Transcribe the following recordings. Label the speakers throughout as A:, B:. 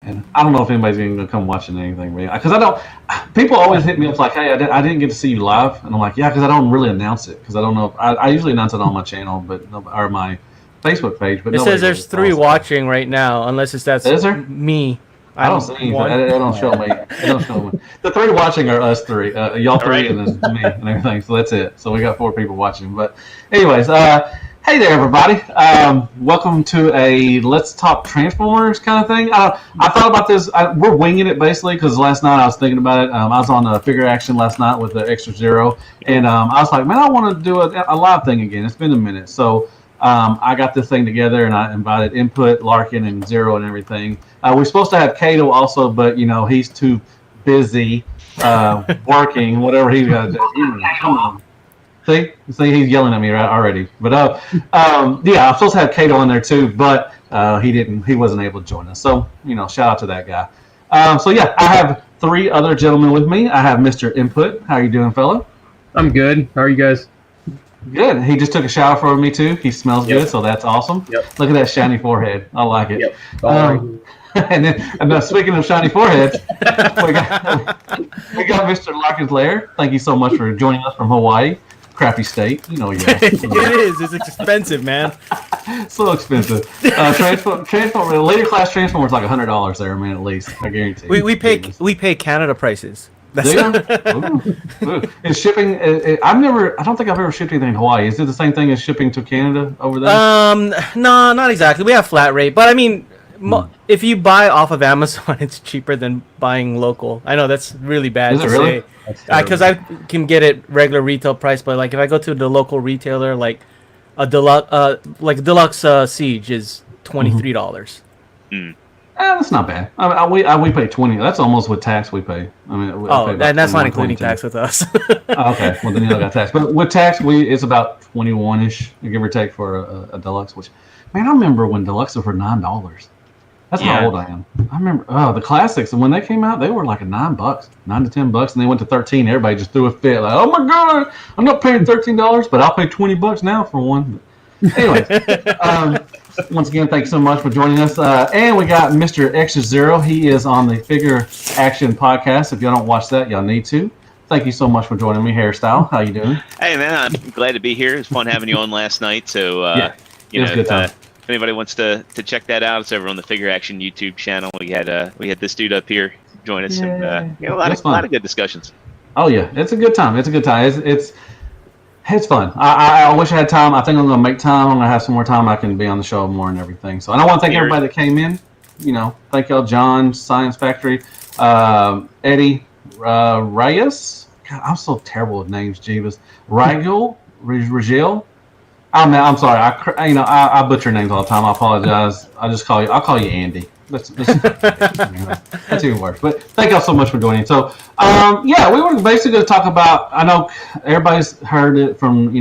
A: And I don't know if anybody's even gonna come watching anything, because I don't. People always hit me up like, "Hey, I didn't get to see you live," and I'm like, "Yeah," because I don't really announce it because I don't know. I usually announce it on my channel, or my Facebook page. But
B: it says there's 3 watching right now, unless that's
A: Is there?
B: me.
A: I don't see anything. It don't show me. It don't show me. The 3 watching are us 3, y'all 3, and then me and everything. So that's it. So we got 4 people watching. But anyways, hey there, everybody. Welcome to a Let's Talk Transformers kind of thing. I thought about this. We're winging it basically because last night I was thinking about it. I was on Figure Action last night with the Extra Zero, and I was like, man, I want to do a live thing again. It's been a minute, so. I got this thing together and I invited Input, Larkin, and Zero and everything. We're supposed to have Kato also, but he's too busy working, whatever he's got to do. Come on. See, he's yelling at me already. But yeah, I'm supposed to have Kato in there too, but he wasn't able to join us. So shout out to that guy. So yeah, I have 3 other gentlemen with me. I have Mr. Input. How you doing, fella?
C: I'm good. How are you guys?
A: Good. He just took a shower for me too. He smells good, so that's awesome.
C: Yep.
A: Look at that shiny forehead. I like it.
C: Yep.
A: And then, speaking of shiny foreheads, we got Mr. Larkin's Lair. Thank you so much for joining us from Hawaii, crappy state. Yeah.
B: It is. It's expensive, man.
A: So expensive. Transformer, later class Transformers like $100 there, man. At least I guarantee.
B: We pay Canada prices.
A: Is shipping? I don't think I've ever shipped anything in Hawaii. Is it the same thing as shipping to Canada over there?
B: No, not exactly. We have flat rate, but I mean, if you buy off of Amazon, it's cheaper than buying local. I know that's really bad to say, because I can get it regular retail price, but like if I go to the local retailer, like a deluxe Siege is $23.
A: That's not bad. We pay 20. That's almost what tax we pay. I mean,
B: and that's not including tax with us.
A: Okay, well then you got tax, but with tax, it's about 21-ish, give or take, for a deluxe. Which, man, I remember when deluxes were $9. That's how old I am. I remember the classics, and when they came out, they were like $9, $9 to $10, and they went to 13. Everybody just threw a fit, like, "Oh my god, I'm not paying $13, but I'll pay $20 now for one." But anyways. Once again, thanks so much for joining us. And we got Mr. Extra Zero. He is on the Figure Action podcast. If y'all don't watch that, y'all need to. Thank you so much for joining me, Hairstyle. How you doing?
D: Hey, man, I'm glad to be here. It was fun having you on last night. So, if anybody wants to check that out, it's over on the Figure Action YouTube channel. We had this dude up here join us, and a lot of good discussions.
A: Oh yeah, it's a good time. It's fun. I wish I had time. I think I'm going to make time. I'm going to have some more time. I can be on the show more and everything. So, and I want to thank everybody that came in. Thank y'all, John, Science Factory, Eddie, Reyes. God, I'm so terrible with names, Jeebus. Rigel. Oh man, I'm sorry. I butcher names all the time. I apologize. I'll call you Andy. That's even worse. But thank y'all so much for joining. So, we were basically going to talk about. I know everybody's heard it from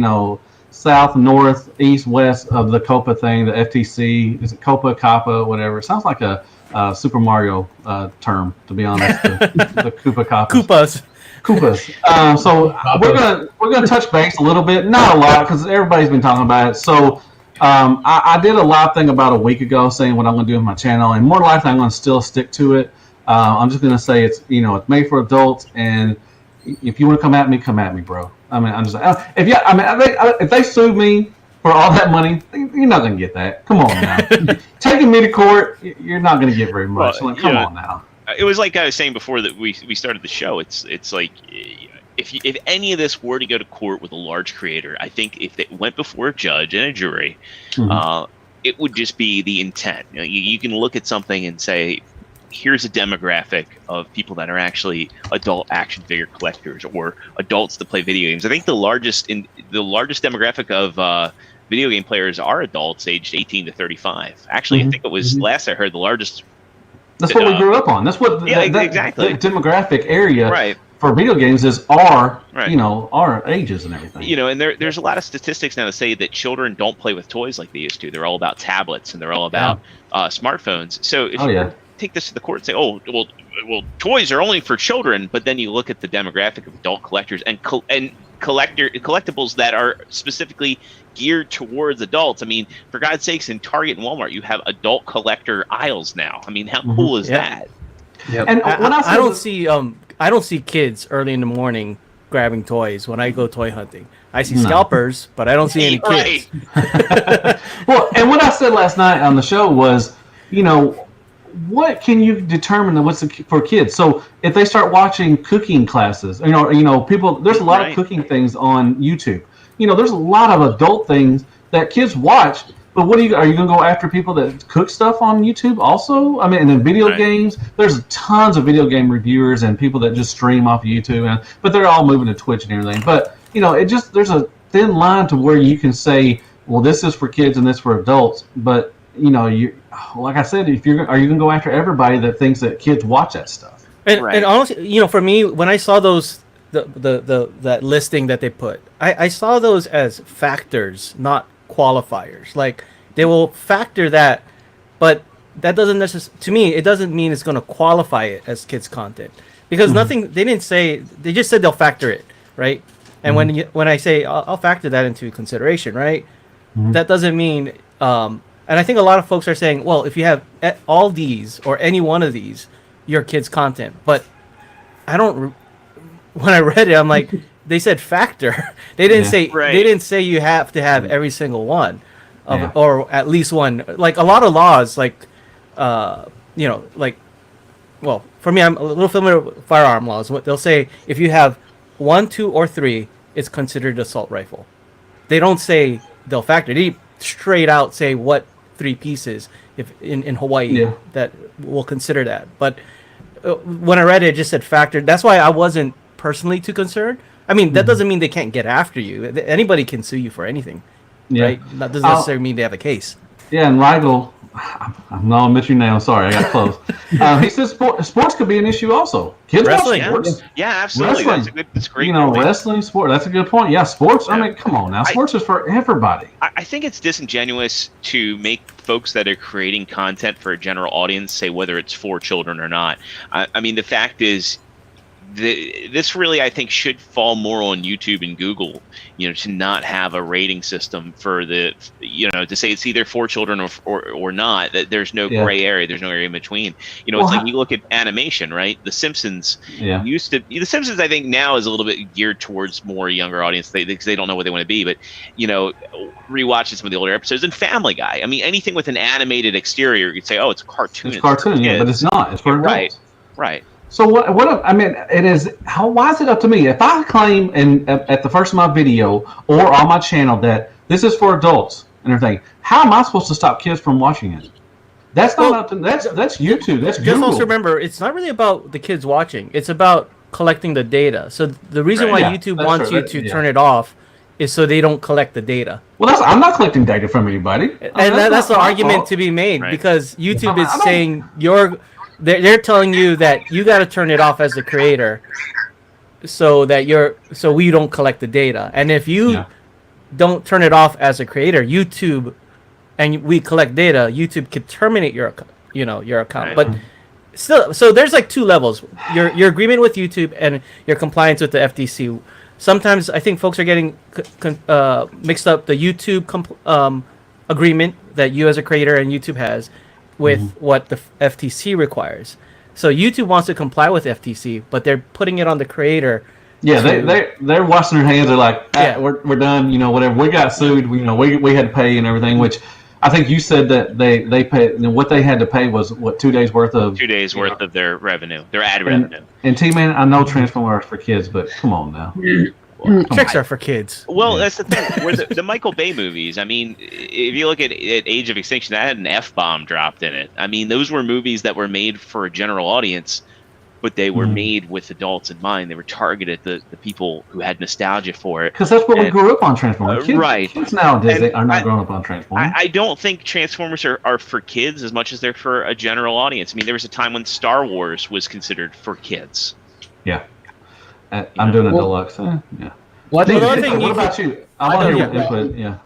A: south, north, east, west of the COPPA thing, the FTC. Is it COPPA, whatever? It sounds like a Super Mario term, to be honest. The Koopas. So we're gonna touch base a little bit, not a lot, because everybody's been talking about it. So. I did a live thing about a week ago saying what I'm going to do with my channel, and more likely I'm going to still stick to it. I'm just going to say it's it's made for adults, and if you want to come at me, bro. I mean, I'm just if they sue me for all that money, you're not going to get that. Come on now, taking me to court, you're not going to get very much. Well, come on now.
D: It was like I was saying before that we started the show. It's like. If any of this were to go to court with a large creator, I think if it went before a judge and a jury, it would just be the intent. You can look at something and say, here's a demographic of people that are actually adult action figure collectors or adults that play video games. I think the largest demographic of video game players are adults aged 18 to 35. Actually, I think it was last I heard the largest.
A: That's what we grew up on. That's what
D: exactly
A: the demographic area.
D: Right.
A: For video games is our ages and everything.
D: And there's a lot of statistics now that say that children don't play with toys like they used to. They're all about tablets and they're all about smartphones. So if you take this to the court and say, oh, well, toys are only for children, but then you look at the demographic of adult collectors and collectibles that are specifically geared towards adults. I mean, for God's sakes, in Target and Walmart, you have adult collector aisles now. I mean, how cool is that?
C: Yep.
A: And when
B: I don't see kids early in the morning grabbing toys when I go toy hunting. I see scalpers, but I don't see any kids.
A: Well, and what I said last night on the show was, what can you determine what's for kids? So if they start watching cooking classes, people, there's a lot of cooking things on YouTube. There's a lot of adult things that kids watch. But are you going to go after people that cook stuff on YouTube also? I mean, and in video games, there's tons of video game reviewers and people that just stream off of YouTube, but they're all moving to Twitch and everything. But, there's a thin line to where you can say, well, this is for kids and this for adults. But, like I said, are you going to go after everybody that thinks that kids watch that stuff?
B: And honestly, for me, when I saw those, that listing that they put, I saw those as factors, not qualifiers. Like, they will factor that, but that doesn't necessarily, to me, it doesn't mean it's going to qualify it as kids content, because nothing, they didn't say, they just said they'll factor it, right? And when I say I'll factor that into consideration, right, that doesn't mean and I think a lot of folks are saying, well, if you have all these or any one of these, you're kids content. But when I read it, I'm like, they said factor. They didn't say they didn't say you have to have every single one or at least one. Like a lot of laws, like well, for me, I'm a little familiar with firearm laws. What they'll say, if you have 1, 2, or 3, it's considered assault rifle. They don't say they'll factor. They straight out say what 3 pieces if in Hawaii that will consider that. But when I read it, it just said factor. That's why I wasn't personally too concerned. I mean, that doesn't mean they can't get after you. Anybody can sue you for anything, right? That doesn't necessarily mean they have a case.
A: Yeah, and Rigel, I'm not admit your name. Sorry, I got close. He says sports could be an issue also. Kids
B: wrestling,
A: watch sports.
D: Yeah, absolutely. That's great.
A: Wrestling, sport. That's a good point. Yeah, sports. I mean, come on now. Sports is for everybody.
D: I think it's disingenuous to make folks that are creating content for a general audience say whether it's for children or not. I mean, the fact is, this really, I think, should fall more on YouTube and Google, to not have a rating system for to say it's either for children or not, that there's no gray area, there's no area in between. It's like you look at animation, right? The Simpsons The Simpsons, I think, now is a little bit geared towards more younger audience because they don't know what they want to be. But, rewatching some of the older episodes, and Family Guy, I mean, anything with an animated exterior, you'd say, oh, it's a cartoon.
A: It's cartoon, but it's not. It's for adults.
D: Right.
A: So what I mean, it is. Why is it up to me if I claim at the first of my video or on my channel that this is for adults and everything? How am I supposed to stop kids from watching it? That's not up to that's YouTube. That's Google.
B: Just also remember, it's not really about the kids watching. It's about collecting the data. So the reason why YouTube wants you to turn it off is so they don't collect the data.
A: Well, I'm not collecting data from anybody,
B: and that's the argument to be made because YouTube is saying They're telling you that you got to turn it off as the creator, so we don't collect the data. And if you don't turn it off as a creator, YouTube, and we collect data, YouTube could terminate your account. Right. But still, so there's like 2 levels: your agreement with YouTube and your compliance with the FTC. Sometimes I think folks are getting mixed up the YouTube agreement that you as a creator and YouTube has with what the FTC requires. So YouTube wants to comply with FTC, but they're putting it on the creator.
A: Yeah, they're washing their hands. They're like, we're done. Whatever. We got sued. We had to pay and everything. Which I think you said that they paid. And what they had to pay was 2 days worth of
D: 2 days worth of their revenue, their ad revenue.
A: And T-Man, I know Transformers are for kids, but come on now.
B: Tricks are for kids.
D: Well, that's the thing. Where the Michael Bay movies, I mean, if you look at Age of Extinction, that had an F-bomb dropped in it. I mean, those were movies that were made for a general audience, but they were made with adults in mind. They were targeted at the people who had nostalgia for it.
A: Because that's what we grew up on, Transformers. Kids nowadays are not growing up on Transformers.
D: I don't think Transformers are for kids as much as they're for a general audience. I mean, there was a time when Star Wars was considered for kids.
A: Yeah. I'm doing a deluxe. Yeah.
C: Well,
A: what about you? I want your input. Yeah.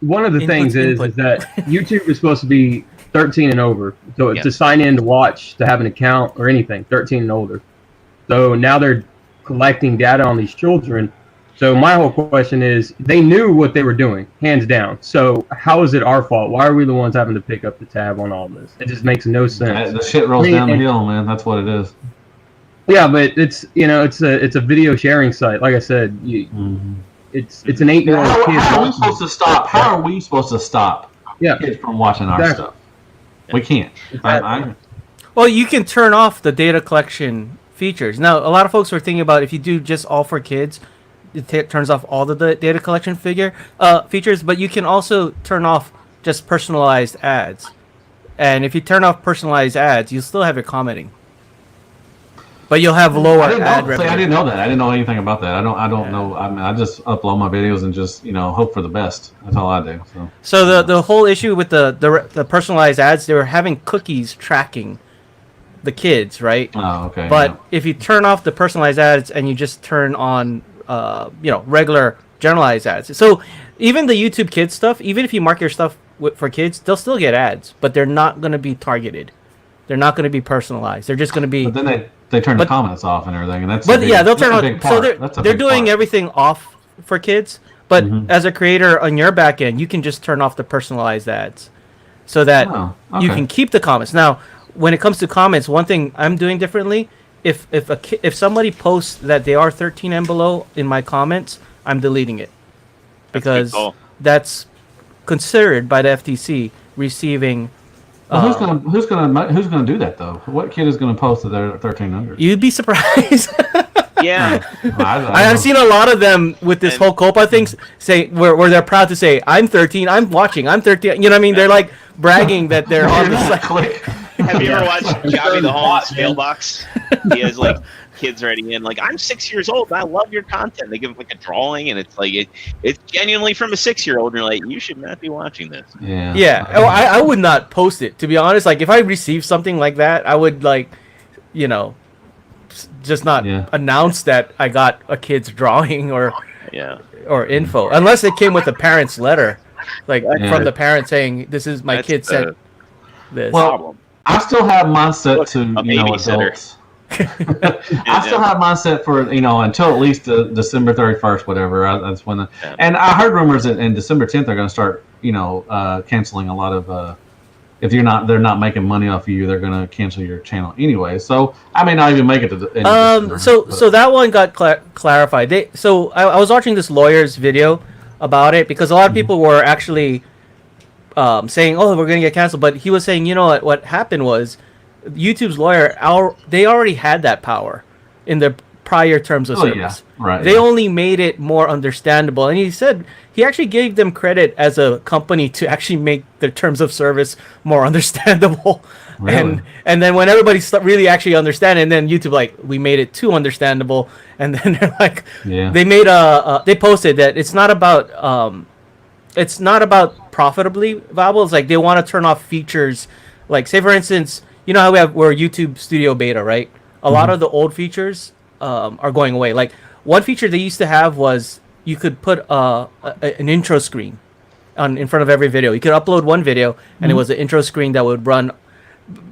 C: One of the things is that YouTube is supposed to be 13 and over. So to sign in to watch, to have an account or anything, 13 and older. So now they're collecting data on these children. So my whole question is, they knew what they were doing, hands down. So how is it our fault? Why are we the ones having to pick up the tab on all this? It just makes no sense.
A: The shit rolls down the hill, man. That's what it is.
C: Yeah, but it's it's a video sharing site. Like I said, it's an 8-year-old kid.
A: How are we supposed to stop? How are we supposed to stop kids from watching our stuff? We can't.
C: Exactly.
B: Well, you can turn off the data collection features. Now, a lot of folks are thinking about if you do just all for kids, it turns off all the data collection features, but you can also turn off just personalized ads. And if you turn off personalized ads, you'll still have your commenting. But you'll have lower ad revenue.
A: I didn't know that. I didn't know anything about that. I don't know. I mean, I just upload my videos and just hope for the best. That's all I do.
B: So the whole issue with the personalized ads, they were having cookies tracking the kids, right?
A: Oh, okay.
B: But if you turn off the personalized ads and you just turn on regular generalized ads, so even the YouTube Kids stuff, even if you mark your stuff for kids, they'll still get ads, but they're not going to be targeted. They're not going to be personalized. They're just going to be.
A: But then they turn the comments off and everything, and that's.
B: But they'll turn on. So they're doing everything off for kids. But as a creator on your back end, you can just turn off the personalized ads, so that you can keep the comments. Now, when it comes to comments, one thing I'm doing differently. If somebody posts that they are 13 and below in my comments, I'm deleting it, because that's considered by the FTC receiving.
A: Well, who's gonna do that though? What kid is gonna post that they're 13 under?
B: You'd be surprised.
D: Yeah,
B: I've seen a lot of them with this whole COPPA thing say where they're proud to say I'm 13, I'm watching, I'm 13. You know what I mean? They're like bragging that they're on this like.
D: Have you ever watched Jobby the Homeless Mailbox? He has like kids writing in like, I'm 6 years old and I love your content. They give him like a drawing and it's like it's genuinely from a 6-year-old, and you're like, you should not be watching this.
B: Yeah. Oh, I would not post it, to be honest. Like if I received something like that, I would just not announce that I got a kid's drawing or info, unless it came with a parent's letter, from the parent saying this is my kid sent this.
A: Well, I still have mine set to adults. I still have mine set for until at least December 31st, whatever. That's when. And I heard rumors that in December 10th they're going to start canceling a lot of. If they're not making money off of you, they're going to cancel your channel anyway. So I may not even make it to the end.
B: So that one got clarified. I was watching this lawyer's video about it, because a lot of people were actually saying, "Oh, we're going to get canceled," but he was saying, what happened was YouTube's lawyer, they already had that power in their prior terms of service.
A: Yeah. Right.
B: They only made it more understandable, and he said he actually gave them credit as a company to actually make their terms of service more understandable. Really? And then when everybody really actually understand it, and then YouTube we made it too understandable, and then they're like, they made they posted that it's not about profitably viable. It's like they want to turn off features, like say for instance, you know how we're YouTube Studio Beta, right? A lot of the old features are going away. Like one feature they used to have was you could put an intro screen in front of every video. You could upload one video, and it was an intro screen that would run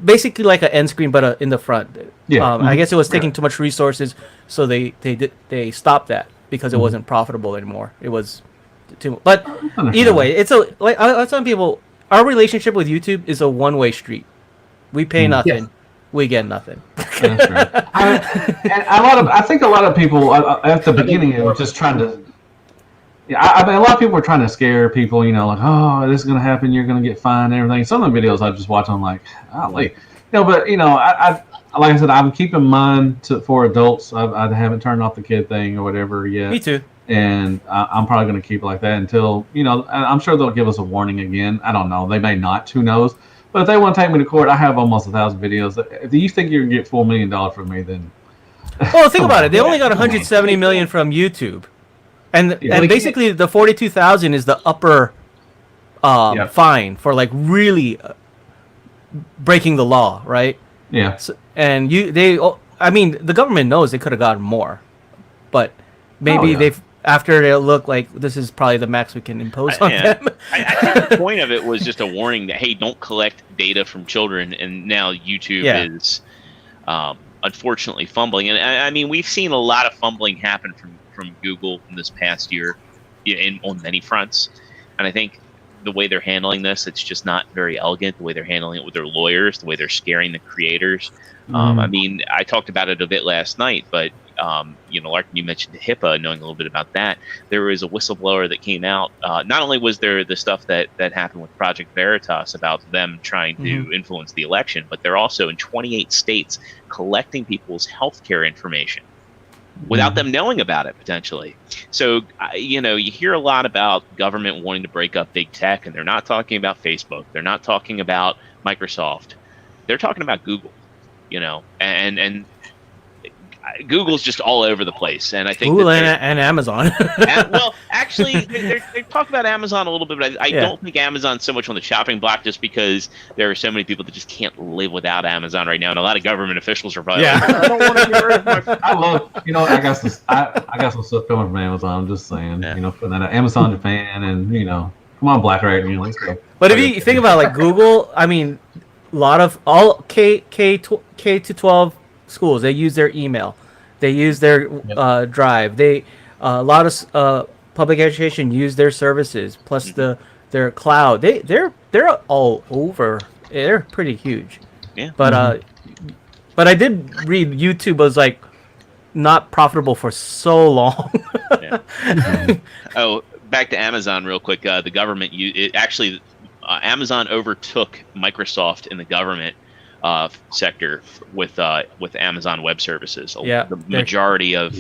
B: basically like an end screen, but in the front. I guess it was taking too much resources, so they stopped that because it wasn't profitable anymore. It was too much. But either way, it's I tell people, our relationship with YouTube is a one-way street. We pay nothing. We get nothing.
A: That's right. I think a lot of people at the beginning were just trying to. I mean, a lot of people were trying to scare people. Like, oh, this is going to happen. You're going to get fined and everything. Some of the videos I just watch, I'm like, golly. But I like I said, I'm keeping mine for adults. I haven't turned off the kid thing or whatever yet.
B: Me too.
A: And I'm probably going to keep it like that until I'm sure they'll give us a warning again. I don't know. They may not. Who knows? But if they want to take me to court, I have almost 1,000 videos. If you think you're going to get $4 million from me, then...
B: Well, think about it. They only got 170 million from YouTube. And basically the 42,000 is the upper fine for really breaking the law, right?
A: Yeah.
B: So, and the government knows they could have gotten more. But maybe after they look like this is probably the max we can impose on them.
D: I think the point of it was just a warning that, hey, don't collect data from children. And now YouTube is unfortunately fumbling. And I mean, we've seen a lot of fumbling happen from from Google in this past year, on many fronts, and I think the way they're handling this, it's just not very elegant. The way they're handling it with their lawyers, the way they're scaring the creators. I mean, I talked about it a bit last night, but Larkin, you mentioned the HIPAA, knowing a little bit about that. There was a whistleblower that came out. Not only was there the stuff that happened with Project Veritas about them trying to influence the election, but they're also in 28 states collecting people's healthcare information without them knowing about it, potentially. So, you hear a lot about government wanting to break up big tech, and they're not talking about Facebook. They're not talking about Microsoft. They're talking about Google, and Google's just all over the place. And I think
B: Google and Amazon.
D: Well, actually, they talk about Amazon a little bit, but I don't think Amazon's so much on the chopping block, just because there are so many people that just can't live without Amazon right now, and a lot of government officials are probably like, I don't want to get rid of my.
A: I love, I got some stuff coming from Amazon. I'm just saying, putting that out. Amazon Japan, and come on, Black Right, let's go.
B: But if you think about like Google, I mean, a lot of all K to 12 schools, they use their email, they use their drive. They a lot of public education use their services, plus their cloud. They're all over. They're pretty huge.
D: Yeah.
B: But but I did read YouTube was like not profitable for so long.
D: Oh, back to Amazon real quick. The government, Amazon overtook Microsoft in the government sector with Amazon Web Services. The majority of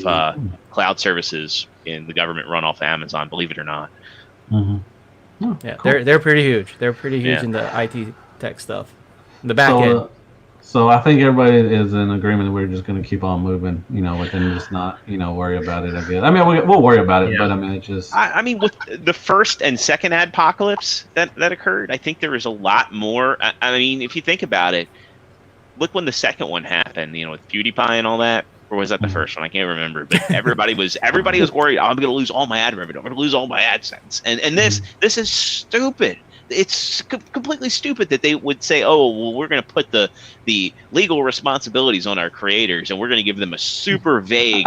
D: cloud services in the government run off Amazon, believe it or not.
A: Oh,
B: Yeah,
A: cool.
B: they're pretty huge. They're pretty huge in the IT tech stuff, the back end.
A: So I think everybody is in agreement that we're just going to keep on moving, and just not, worry about it. I guess. I mean, we'll worry about it, but I mean, it's just.
D: I mean, with the first and second adpocalypse that occurred, I think there was a lot more. I mean, if you think about it, look when the second one happened, with PewDiePie and all that, or was that the first one? I can't remember. But everybody was worried. I'm going to lose all my ad revenue. I'm going to lose all my AdSense. And this is stupid. It's completely stupid that they would say, "Oh, well, we're going to put the legal responsibilities on our creators, and we're going to give them a super vague,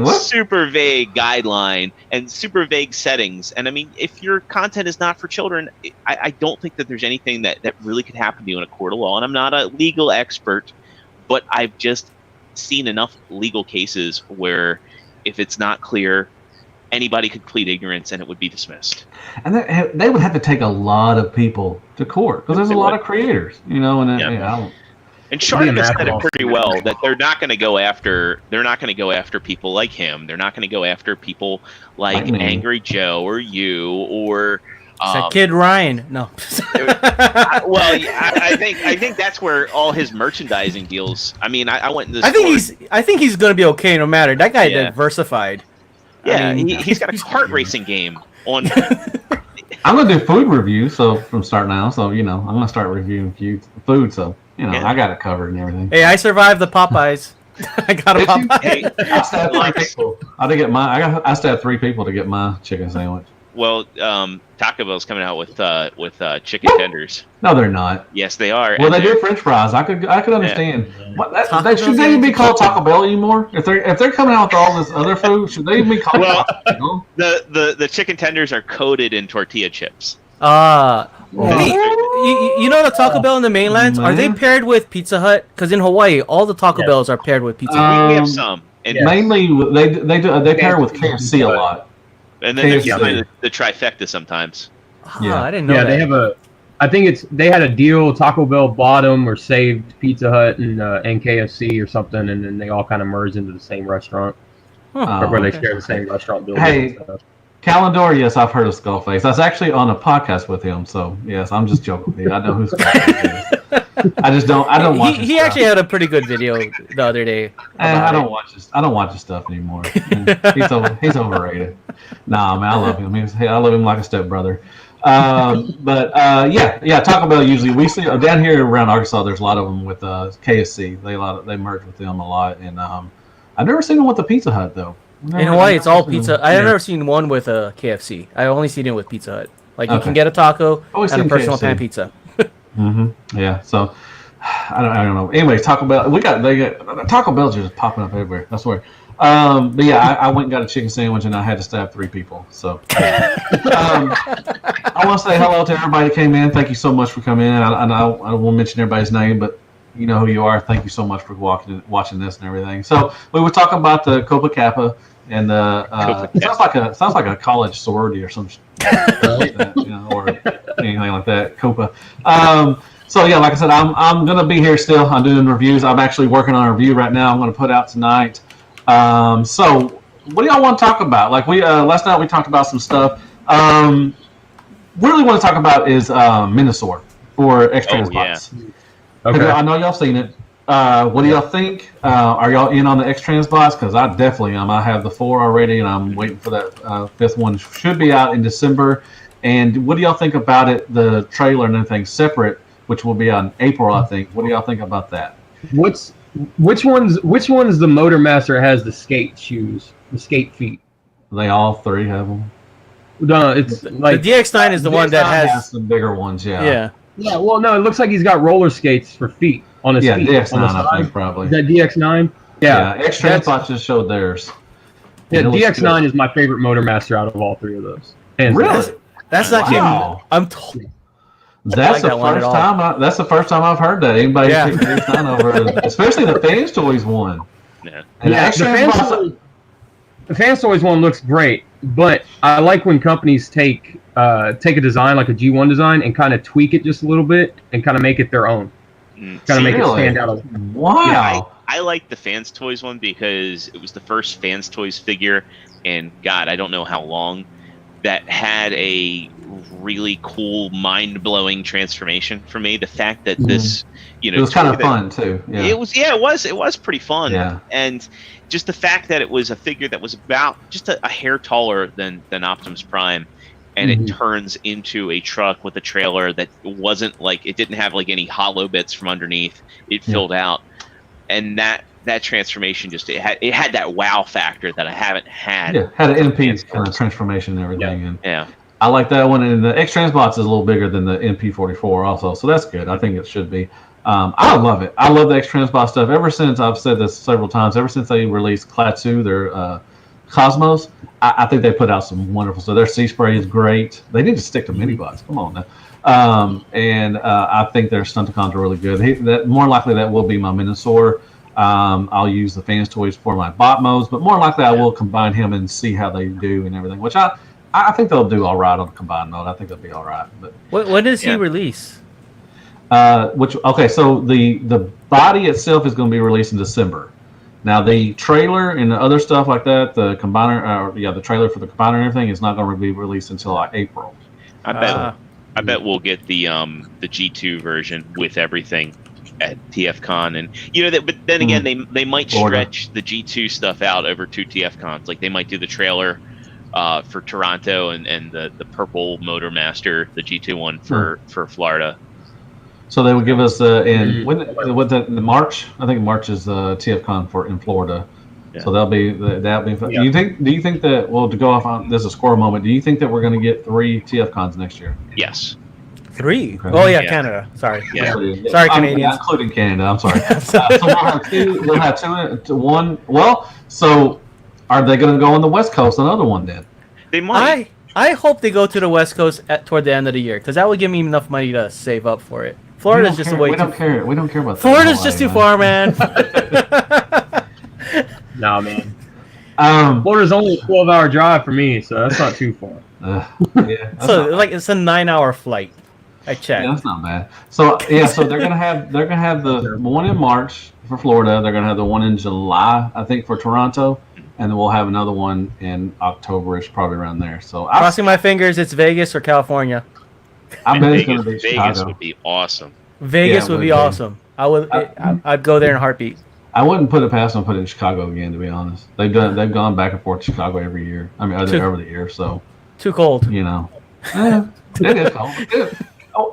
D: super vague guideline and super vague settings." And I mean, if your content is not for children, I don't think that there's anything that really could happen to you in a court of law. And I'm not a legal expert, but I've just seen enough legal cases where if it's not clear, anybody could plead ignorance and it would be dismissed.
A: And they would have to take a lot of people to court because there's a lot of creators, and
D: Sharp has said it pretty well that they're not going to go after people like him. They're not going to go after people like Angry Joe or you or
B: Kid Ryan. No.
D: Well, I think that's where all his merchandising deals. I mean, I went in this.
B: I think he's going to be okay no matter. That guy diversified.
D: Yeah, I mean, he's got a kart racing game on.
A: I'm gonna do food review, from start now. So I'm gonna start reviewing food. So I got it covered and everything.
B: Hey, I survived the Popeyes. I got a Popeye.
A: Hey, I stabbed 3 people. I did get I stabbed 3 people to get my chicken sandwich.
D: Well, Taco Bell's coming out with chicken tenders.
A: No, they're not.
D: Yes, they are.
A: Well, they do French fries. I could understand. Should they even be called Taco Bell anymore? If they're coming out with all this other food, should they even be called Taco Bell?
D: The chicken tenders are coated in tortilla chips.
B: You know the Taco Bell in the mainlands? Are they paired with Pizza Hut? Because in Hawaii, all the Taco Bells are paired with Pizza Hut.
D: We have some.
A: Mainly, they pair with KFC a lot.
D: And then there's the trifecta sometimes.
B: I didn't know that.
C: They had a deal. Taco Bell bought them or saved Pizza Hut and KFC or something, and then they all kind of merged into the same restaurant, where they share the same restaurant building.
A: Hey, Calendar, yes, I've heard of Skullface. I was actually on a podcast with him, so yes, I'm just joking with you. I know who Skullface is. I don't watch.
B: He actually had a pretty good video the other day.
A: I don't watch his stuff anymore. He's overrated. Nah, man, I love him. I love him like a stepbrother. But Taco Bell usually we see down here around Arkansas. There's a lot of them with KFC. They merge with them a lot, and I've never seen them with the Pizza Hut though.
B: In Hawaii, it's all pizza. I've never seen one with a KFC. I only seen it with Pizza Hut. Like you can get a taco and a personal pan pizza.
A: Yeah. So I don't know. Anyway, Taco Bell. Taco Bell's just popping up everywhere. I swear. But yeah, I went and got a chicken sandwich, and I had to stab 3 people. So I want to say hello to everybody that came in. Thank you so much for coming in. I won't mention everybody's name, but you know who you are. Thank you so much for watching this and everything. So we were talking about the COPPA Kappa, and sounds like a college sorority or some like that, or anything like that. COPPA. So yeah, like I said, I'm gonna be here still. I'm doing reviews. I'm actually working on a review right now. I'm gonna put out tonight. So what do y'all want to talk about? Like we last night we talked about some stuff. Really want to talk about is Minosaur for X-Transbots.
C: Yeah. Okay.
A: I know y'all seen it. What do y'all think? Are y'all in on the X-Transbots? Because I definitely am. I have the 4 already, and I'm waiting for that 5th one. Should be out in December. And what do y'all think about it? The trailer and everything separate, which will be out in April, I think. What do y'all think about that?
C: Which one's the Motormaster has the skate shoes, the skate feet?
A: They all 3 have them.
C: No, it's like
B: the DX9 is the one that has
A: the bigger ones. Yeah.
B: Yeah.
C: Yeah. Well, no, it looks like he's got roller skates for feet on his feet.
A: DX9,
C: on the side.
A: I think probably.
C: Is that DX9? Yeah.
A: X-Transbots just showed theirs.
C: Yeah, DX9 is my favorite Motormaster out of all 3 of those. And
A: really?
B: That's not
A: wow.
B: I'm totally.
A: That's the first time. That's the first time I've heard that anybody picked DX9 over, especially the Fans Toys one.
D: Yeah.
C: The Fans Toys one looks great, but I like when companies take a design like a G1 design and kind of tweak it just a little bit and kind of make it their own. Kind of make it stand out.
A: Wow.
D: Yeah, I like the Fans Toys one because it was the first Fans Toys figure, and God, I don't know how long, that had a really cool, mind-blowing transformation for me. The fact that this,
A: it was kind of fun too. Yeah.
D: It was pretty fun.
A: Yeah.
D: And just the fact that it was a figure that was about just a hair taller than Optimus Prime, and it turns into a truck with a trailer that wasn't like, it didn't have like any hollow bits from underneath. It filled out, and that transformation just it had that wow factor that I haven't had.
A: Yeah, had an MP kind of transformation and everything.
D: Yeah.
A: And I like that one. And the X-Transbots is a little bigger than the MP44 also, so that's good. I think it should be. I love it. I love the X-Transbot stuff. Ever since, I've said this several times, ever since they released Klaatu, their Cosmos, I think they put out some wonderful stuff. Their Sea Spray is great. They need to stick to Minibots. Come on now. And I think their Stunticons are really good. More likely that will be my Minosaur. I'll use the Fans Toys for my bot modes, but more likely I will combine him and see how they do and everything, which I think they'll do all right on the combined mode. I think they'll be all right. But
B: when does he release?
A: So the body itself is going to be released in December. Now the trailer and the other stuff like that, the combiner, the trailer for the combiner and everything is not going to be released until like April.
D: I bet we'll get the G2 version with everything at TFCon, and but then again they might stretch the G2 stuff out over 2 TFCons. Like they might do the trailer for Toronto and the purple Motormaster, the G2 one for Florida.
A: So they would give us in March. I think March is TFCon in Florida. Yeah. So that'll be fun. Yeah. Do you think that, well, to go off on this is a score moment, do you think that we're going to get 3 TFCons next year?
D: Yes.
B: 3? Okay. Oh yeah, Canada. Sorry.
D: Yeah.
B: Sorry, Canadians.
A: Including Canada. I'm sorry. So we'll have 2. We'll have 2. 1. Well, so are they going to go on the West Coast? Another one then?
D: They might.
B: I hope they go to the West Coast toward the end of the year, because that would give me enough money to save up for it. Florida's just way too far.
A: We don't care about that.
B: Florida's just too far, man.
C: Nah, man. Florida's only a 12-hour drive for me, so that's not too far.
B: It's a 9-hour flight. I checked.
A: Yeah, that's not bad. So they're gonna have the one in March for Florida. They're gonna have the one in July, I think, for Toronto, and then we'll have another one in October-ish, probably around there. So
B: crossing my fingers, it's Vegas or California.
A: I bet it's gonna be Chicago.
D: Vegas would be awesome.
B: Vegas would be awesome. I'd go there in a heartbeat.
A: I wouldn't put it past them to put it in Chicago again, to be honest. They've gone back and forth to Chicago every year. I mean, over the year, so
B: too cold.
A: It is cold.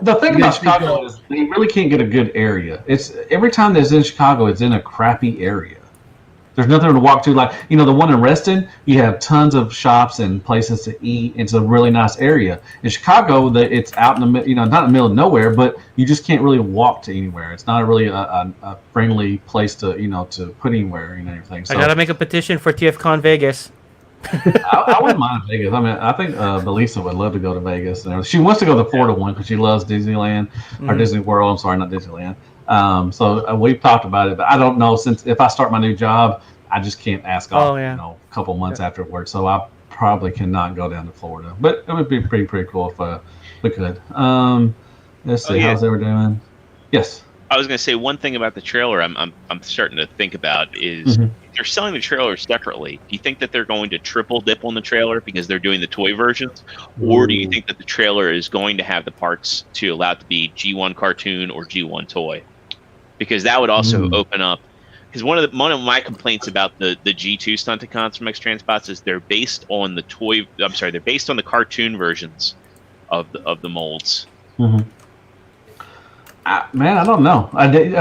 A: The thing about Chicago is they really can't get a good area. It's every time that's in Chicago, it's in a crappy area. There's nothing to walk to. Like, the one in Reston, you have tons of shops and places to eat. It's a really nice area. In Chicago, it's out in the not in the middle of nowhere, but you just can't really walk to anywhere. It's not really a friendly place to to put anywhere and everything. So
B: I gotta make a petition for TFCon Vegas.
A: I wouldn't mind Vegas. I mean, I think Belisa would love to go to Vegas. And she wants to go to the Florida one because she loves Disneyland or Disney World. I'm sorry, not Disneyland. So we've talked about it, but I don't know, since if I start my new job, I just can't ask off, a couple months afterwards. So I probably cannot go down to Florida, but it would be pretty cool if we could. Let's see, how's everyone doing? Yes.
D: I was going to say one thing about the trailer. I'm starting to think about is they're selling the trailer separately. Do you think that they're going to triple dip on the trailer because they're doing the toy versions, or do you think that the trailer is going to have the parts to allow it to be G1 cartoon or G1 toy? Because that would also open up. Because one of my complaints about the G2 Stunticons from X-Transbots is they're based on the toy. I'm sorry, they're based on the cartoon versions of the molds.
A: Man, I don't know.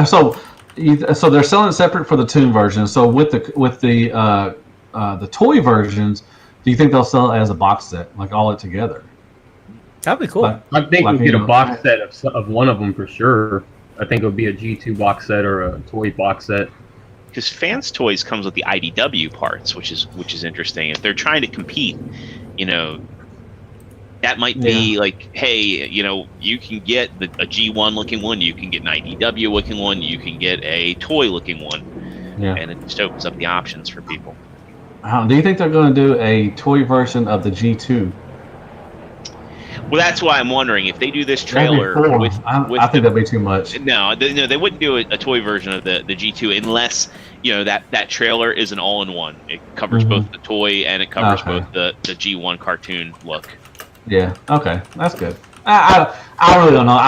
A: So they're selling it separate for the toon version. So with the toy versions, do you think they'll sell it as a box set, like all it together?
B: That'd be cool.
C: I think we'll get a box set of one of them for sure. I think it'll be a G2 box set or a toy box set.
D: Because Fans Toys comes with the IDW parts, which is interesting. If they're trying to compete, that might be like, hey, you can get a G1 looking one, you can get an IDW looking one, you can get a toy looking one, and it just opens up the options for people.
A: Do you think they're going to do a toy version of the G2?
D: Well, that's why I'm wondering if they do this trailer with
A: I think that'd be too much.
D: No, they wouldn't do a toy version of the G2 unless that trailer is an all-in-one. It covers both the toy and it covers both the G1 cartoon look.
A: Yeah. Okay, that's good. I really don't know.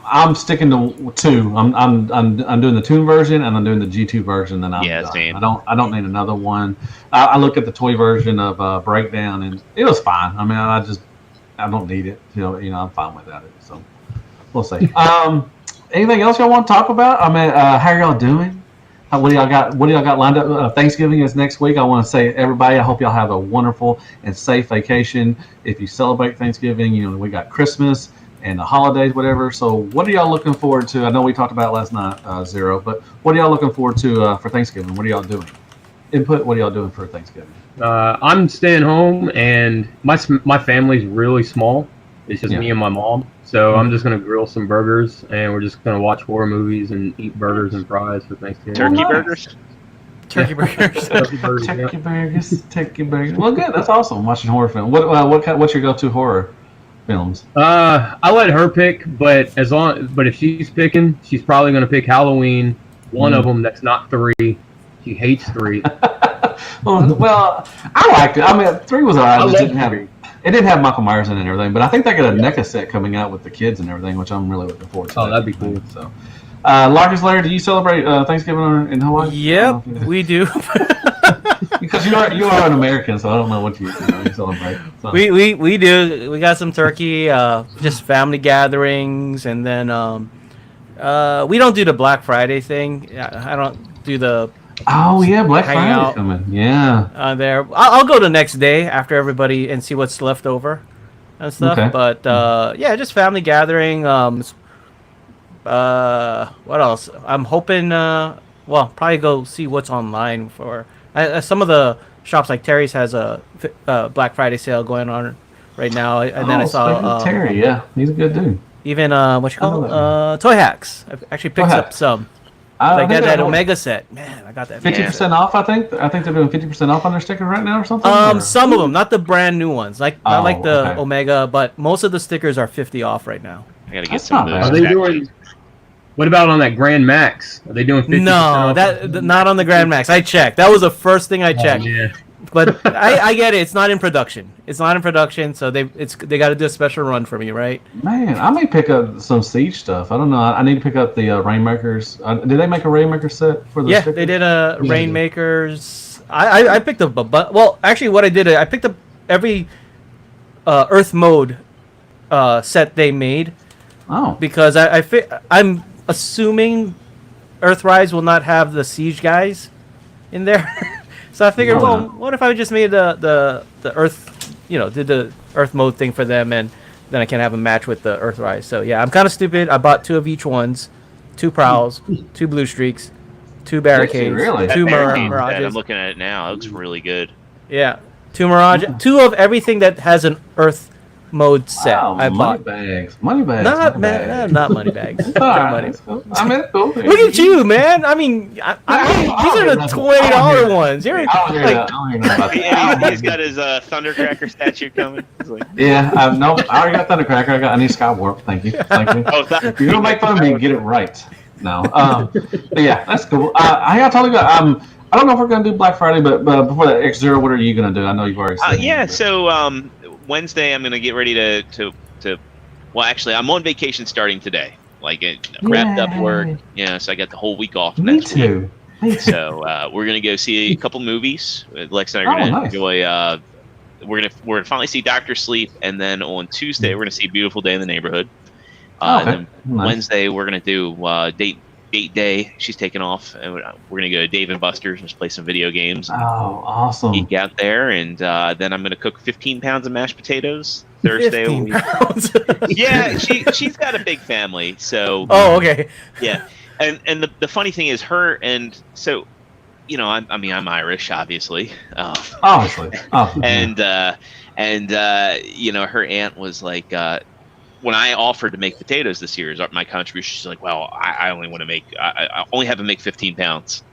A: I'm sticking to two. I'm doing the toon version and I'm doing the G2 version. Then I'm done.
D: Same.
A: I don't need another one. I looked at the toy version of Breakdown and it was fine. I mean, I don't need it. I'm fine without it. So we'll see. Anything else y'all want to talk about? I mean, how are y'all doing? What do y'all got lined up? Thanksgiving is next week. I want to say, everybody, I hope y'all have a wonderful and safe vacation. If you celebrate Thanksgiving, we got Christmas and the holidays, whatever. So what are y'all looking forward to? I know we talked about it last night, Zero, but what are y'all looking forward to for Thanksgiving? What are y'all doing? Input, what are y'all doing for Thanksgiving?
C: I'm staying home, and my family's really small. It's just me and my mom. So I'm just going to grill some burgers, and we're just going to watch horror movies and eat burgers and fries for Thanksgiving.
D: Turkey burgers?
B: Turkey burgers.
A: Turkey burgers. Well, good. That's awesome. Watching horror films. What's your go-to horror films?
C: I let her pick, but if she's picking, she's probably going to pick Halloween. One of them that's not 3. She hates 3.
A: Well, I liked it. I mean, 3 was alright. It didn't have Michael Myers in it and everything, but I think they got a NECA set coming out with the kids and everything, which I'm really looking forward to.
C: Oh, that'd be cool.
A: So, Largest Lair, do you celebrate Thanksgiving in Hawaii?
B: Yep, we do.
A: Because you are an American, so I don't know what you celebrate. So.
B: We do. We got some turkey, just family gatherings, and then we don't do the Black Friday thing. I don't do the.
A: Oh yeah, Black Friday coming. Yeah.
B: There, I'll go the next day after everybody and see what's left over and stuff. Okay. But just family gathering. What else? I'm hoping. Probably go see what's online for. Some of the shops like Terry's has a Black Friday sale going on right now, and then I saw
A: Terry. Yeah, he's a good dude.
B: Even Toy Hacks. I actually picked up some. I got that Omega set. Man, I got that.
A: 50% off, I think. I think they're doing 50% off on their stickers right now or something.
B: Some of them, not the brand new ones. Not like the Omega, but most of the stickers are 50 off right now.
D: I gotta get some of those.
C: Are they doing? What about on that Grand Max? Are they doing 50% off?
B: No, not on the Grand Max. I checked. That was the first thing I checked. Yeah. But I get it. It's not in production. So they got to do a special run for me, right?
A: Man, I may pick up some Siege stuff. I don't know. I need to pick up the Rainmakers. Did they make a Rainmaker set for the stickers?
B: They did a Rainmakers. I picked up actually what I did, I picked up every Earth Mode set they made.
A: Oh.
B: Because I'm assuming Earthrise will not have the Siege guys. in there. So I figured, what if I just made the Earth, did the Earth mode thing for them, and then I can have a match with the Earthrise. So yeah, I'm kind of stupid. I bought 2 of each ones, 2 Prowls, 2 Blue Streaks, 2 Barricades,
A: Really?
B: 2
D: Barricade
B: Mirages.
D: set, I'm looking at it now. It looks really good.
B: Yeah, 2 Mirage, 2 of everything that has an Earth mode set.
A: Wow,
B: I bought.
A: Money bags.
B: Not money bags.
A: It's all right. It's cool. I mean, it's cool.
B: Look at you, man. I mean, these are the $20 ones. You're
D: He's got his Thundercracker statue coming.
A: Yeah, no, I already got Thundercracker. I need Skywarp. Thank you. If you're gonna make fun of me, get it right. No, but yeah, that's cool. I gotta tell you, I don't know if we're gonna do Black Friday, but before that, X0, what are you gonna do? I know you've already said.
D: So Wednesday, I'm gonna get ready to. Well, actually, I'm on vacation starting today. Like, wrapped up work. Yeah, so I got the whole week off.
A: Me too.
D: So we're gonna go see a couple movies. Lex and I are gonna enjoy. We're gonna finally see Doctor Sleep, and then on Tuesday we're gonna see Beautiful Day in the Neighborhood. And then Wednesday we're gonna do date day. She's taking off, and we're gonna go to Dave and Buster's and just play some video games.
A: Oh, awesome!
D: Geek out there, and then I'm gonna cook 15 pounds of mashed potatoes Thursday.
B: 15 pounds.
D: Yeah, she's got a big family, so.
B: Oh, okay.
D: Yeah, and the funny thing is her, and so, I'm Irish, obviously.
A: Obviously.
D: And her aunt was like. When I offered to make potatoes this year as my contribution, she's like, "Well, I only want to make. I only have to make 15 pounds."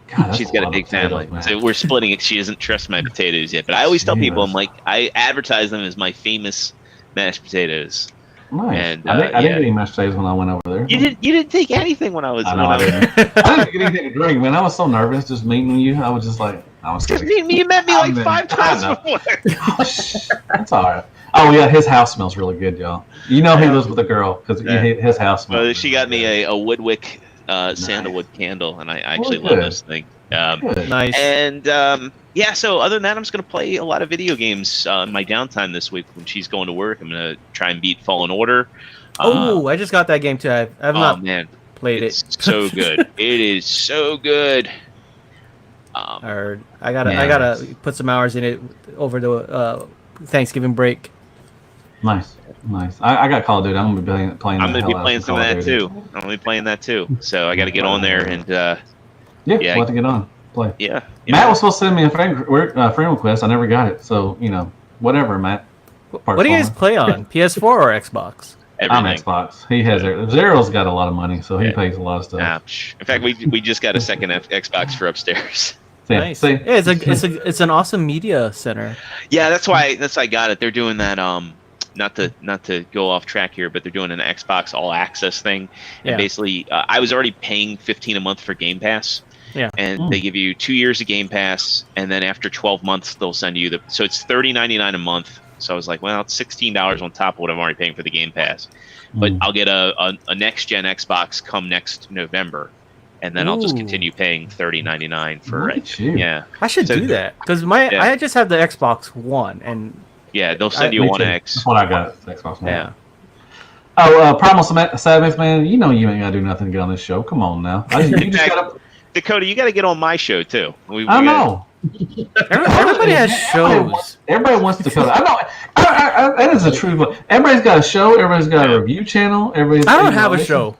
A: God,
D: she's got a big family, so we're splitting it. She doesn't trust my potatoes yet, but I always tell people, I'm like, I advertise them as my famous mashed potatoes.
A: Nice.
D: And
A: I didn't get any mashed potatoes when I went over there.
D: You didn't take anything when I was.
A: I didn't get anything to drink, man. I was so nervous just meeting you. I was just like,
D: You met me like 5 times before.
A: That's all right. Oh yeah, his house smells really good, y'all. You know he lives with a girl because his house smells.
D: Well, she got me a Woodwick sandalwood candle, and I actually love this thing.
B: Nice.
D: And so other than that, I'm just gonna play a lot of video games in my downtime this week when she's going to work. I'm gonna try and beat Fallen Order.
B: I just got that game too. I have not played
D: it. It's so good. It is so good.
B: I gotta put some hours in it over the Thanksgiving break.
A: Nice. I got Call of Duty. I'm gonna be playing.
D: I'm gonna be playing some of that too. I'm gonna be playing that too. So I got to get on there and.
A: We'll have to get on. Play.
D: Yeah.
A: Matt was supposed to send me a friend request. I never got it. So whatever, Matt.
B: What do you guys play on? PS4 or Xbox?
D: Everything.
A: I'm Xbox. He has Zero's got a lot of money, so he pays a lot of stuff.
D: Ouch. In fact, we just got a second Xbox for upstairs.
B: Nice. See? Yeah, it's an awesome media center.
D: Yeah, that's why I got it. They're doing that. Not to go off track here, but they're doing an Xbox All Access thing, and basically, I was already paying $15 a month for Game Pass.
B: Yeah.
D: And they give you 2 years of Game Pass, and then after 12 months, they'll send you so it's $30.99 a month. So I was like, well, it's $16 on top of what I'm already paying for the Game Pass, but I'll get a next gen Xbox come next November. And then I'll just continue paying $30.99 for it. Yeah,
B: I should do that because I just have the Xbox One, and
D: they'll send you One X.
A: That's what I got. Xbox One.
D: Yeah.
A: Oh, Primal Savage, man, you know you ain't gotta do nothing to get on this show. Come on now.
D: Dakota, you gotta get on my show too.
A: I know.
B: Everybody has shows.
A: Everybody wants Dakota. I know. That is the truth. Everybody's got a show. Everybody's got a review channel.
B: I don't have a show.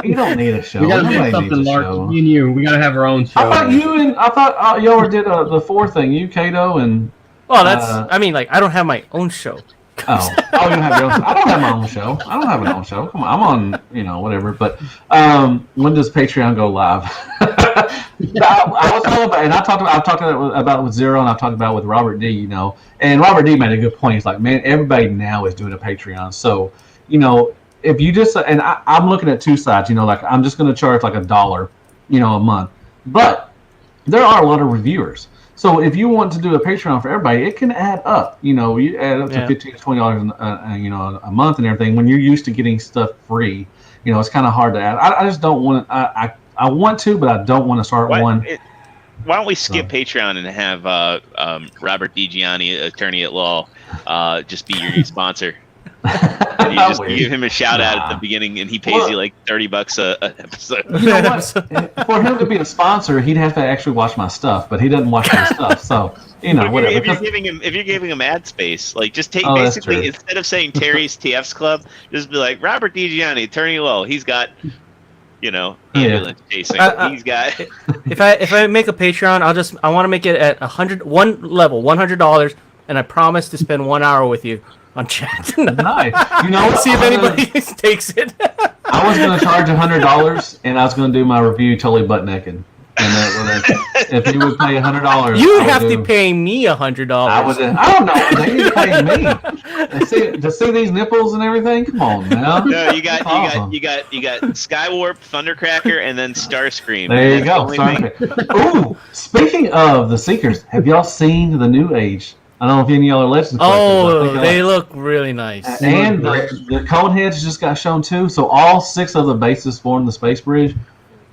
A: You don't need a show.
C: We gotta do something, Mark. Me and you. We gotta have our own show.
A: I thought y'all did the 4 thing. You, Kato, and.
B: Well, that's. I mean, like, I don't have my own show.
A: You don't have your own. I don't have my own show. I don't have an own show. Come on, I'm on, whatever. But when does Patreon go live? I was talking about, and I've talked about it with Zero, and I've talked about it with Robert D. And Robert D. made a good point. He's like, man, everybody now is doing a Patreon. So, if you just, and I'm looking at 2 sides. Like I'm just going to charge like $1, a month. But there are a lot of reviewers. So if you want to do a Patreon for everybody, it can add up. You add up to $15 to $20, a month and everything. When you're used to getting stuff free, it's kind of hard to add. I just don't want to. I want to, but I don't want to start one.
D: Why don't we skip Patreon and have Robert DiGianni, attorney at law, just be your sponsor? You just give him a shout out at the beginning, and he pays you like $30 an episode.
A: You know what? For him to be a sponsor, he'd have to actually watch my stuff, but he doesn't watch my stuff, so whatever.
D: If you're giving him ad space, like just take basically instead of saying Terry's TF's Club, just be like Robert DiGianni, Attorney Law. He's got ambulance chasing. He's got.
B: If I make a Patreon, I want to make it at one level, $100, and I promise to spend 1 hour with you on chat.
A: Nice. You know,
B: see if anybody takes it.
A: I was going to charge $100, and I was going to do my review totally butt naked. And if you would pay $100,
B: you have to pay me $100.
A: I don't know. They need to pay me to see these nipples and everything. Come on, now.
D: No, you got Skywarp, Thundercracker, and then Starscream.
A: There you go. Ooh, speaking of the Seekers, have y'all seen the New Age? I don't know if any of y'all are Legends collectors.
B: Oh, they look really nice.
A: And the Coneheads just got shown too. So all 6 of the bases form the Space Bridge.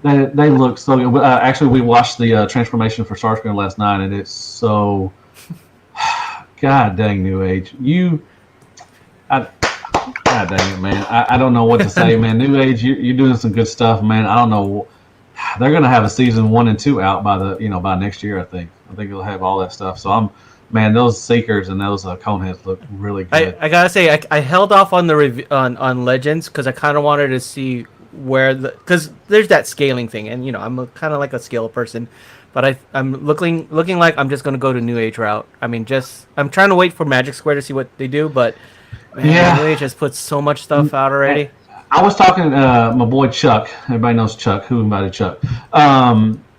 A: They look so good. Actually, we watched the transformation for Starscream last night, and it's so God dang New Age. God dang it, man. I don't know what to say, man. New Age, you're doing some good stuff, man. I don't know. They're gonna have a season 1 and 2 out by next year. I think they'll have all that stuff. So man, those Seekers and those Coneheads look really good.
B: I gotta say, I held off on the on Legends because I kind of wanted to see because there's that scaling thing, and I'm kind of like a scale person, but I'm looking like I'm just gonna go to New Age route. I mean, I'm trying to wait for Magic Square to see what they do, but man, New Age has put so much stuff out already.
A: I was talking to my boy Chuck. Everybody knows Chuck. Who invited Chuck?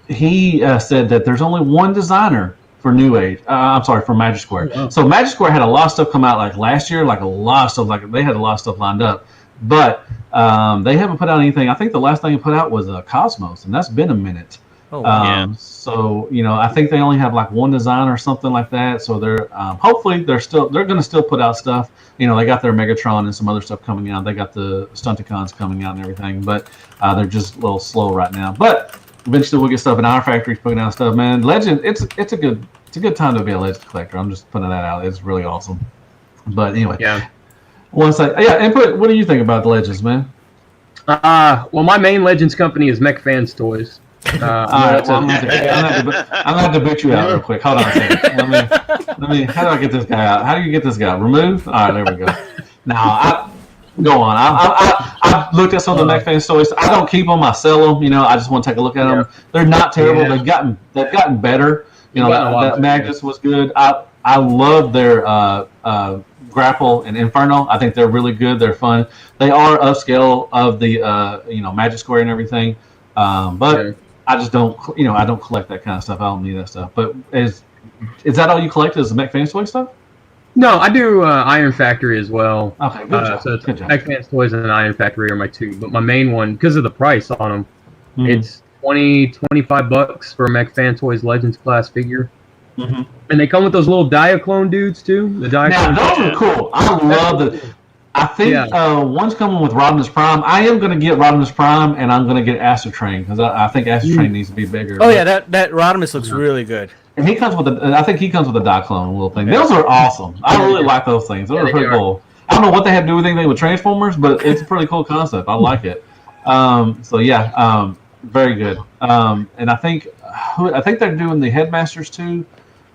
A: He said that there's only one designer for New Age. I'm sorry, for Magic Square. Oh, wow. So Magic Square had a lot of stuff come out like last year, like a lot of stuff. Like they had a lot of stuff lined up, but they haven't put out anything. I think the last thing they put out was Cosmos, and that's been a minute.
B: Oh, wow.
A: So I think they only have like one design or something like that. So they're hopefully they're going to still put out stuff. They got their Megatron and some other stuff coming out. They got the Stunticons coming out and everything, but they're just a little slow right now. But eventually we'll get stuff. And Our Factory's putting out stuff, man. Legend, it's a good time to be a Legend collector. I'm just putting that out. It's really awesome. But anyway,
C: yeah.
A: Input. What do you think about the Legends, man?
C: Well, my main Legends company is Mech Fans Toys.
A: I'm gonna have to boot you out real quick. Hold on a second. Let me. How do I get this guy out? How do you get this guy removed? All right, there we go. Now, go on. I looked at some of the Mech Fans Toys. I don't keep them. I sell them. I just want to take a look at them. They're not terrible. Yeah. They've gotten better. That Magnus was good. I love their Grapple and Inferno. I think they're really good. They're fun. They are upscale of the Magic Square and everything. But I just don't I don't collect that kind of stuff. I don't need that stuff. But is that all you collect? Is the Mech Fans Toy stuff?
C: No, I do Iron Factory as well.
A: Okay, good job.
C: So it's Mech Fans Toys and Iron Factory are my two. But my main one, because of the price on them, it's $20-$25 for a Mech Fan Toys Legends class figure. Mm-hmm. And they come with those little Diaclone dudes too. The Diaclone.
A: Now those are cool. I love the. I think one's coming with Rodimus Prime. I am going to get Rodimus Prime, and I'm going to get Astro Train because I think Astro Train needs to be bigger.
B: Oh yeah, that Rodimus looks really good.
A: And he comes with I think he comes with a Diaclone little thing. Those are awesome. I really like those things. Those are pretty cool. I don't know what they have to do with anything with Transformers, but it's a pretty cool concept. I like it. Very good. And I think they're doing the Headmasters too.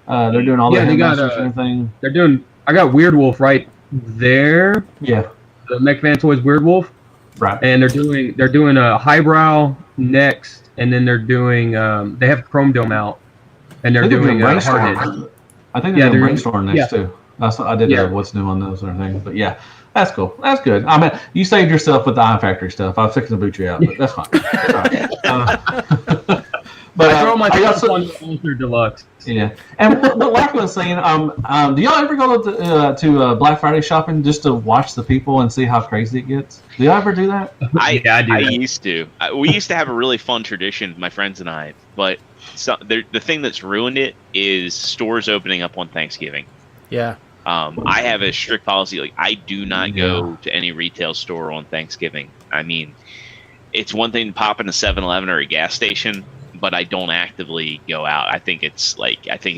A: They're doing all the Headmasters and everything.
C: They're doing. I got Weird Wolf right there.
A: Yeah.
C: The Mech Fan Toys Weird Wolf.
A: Right.
C: And they're doing a Highbrow next, and then they're doing they have Chrome Dome out, and they're doing Hardhead.
A: I think they're doing Brainstorm next too. I did what's new on those and everything, but yeah. That's cool. That's good. I mean, you saved yourself with the Iron Factory stuff. I was fixing to boot you out, but that's fine. That's all right. But
C: I throw my stuff on the Ultra Deluxe.
A: Yeah, and but like I was saying, do y'all ever go to Black Friday shopping just to watch the people and see how crazy it gets? Do y'all ever do that?
D: I used to. We used to have a really fun tradition, my friends and I. But the thing that's ruined it is stores opening up on Thanksgiving.
B: Yeah.
D: I have a strict policy. Like, I do not go to any retail store on Thanksgiving. I mean, it's one thing to pop in a 7-Eleven or a gas station, but I don't actively go out. I think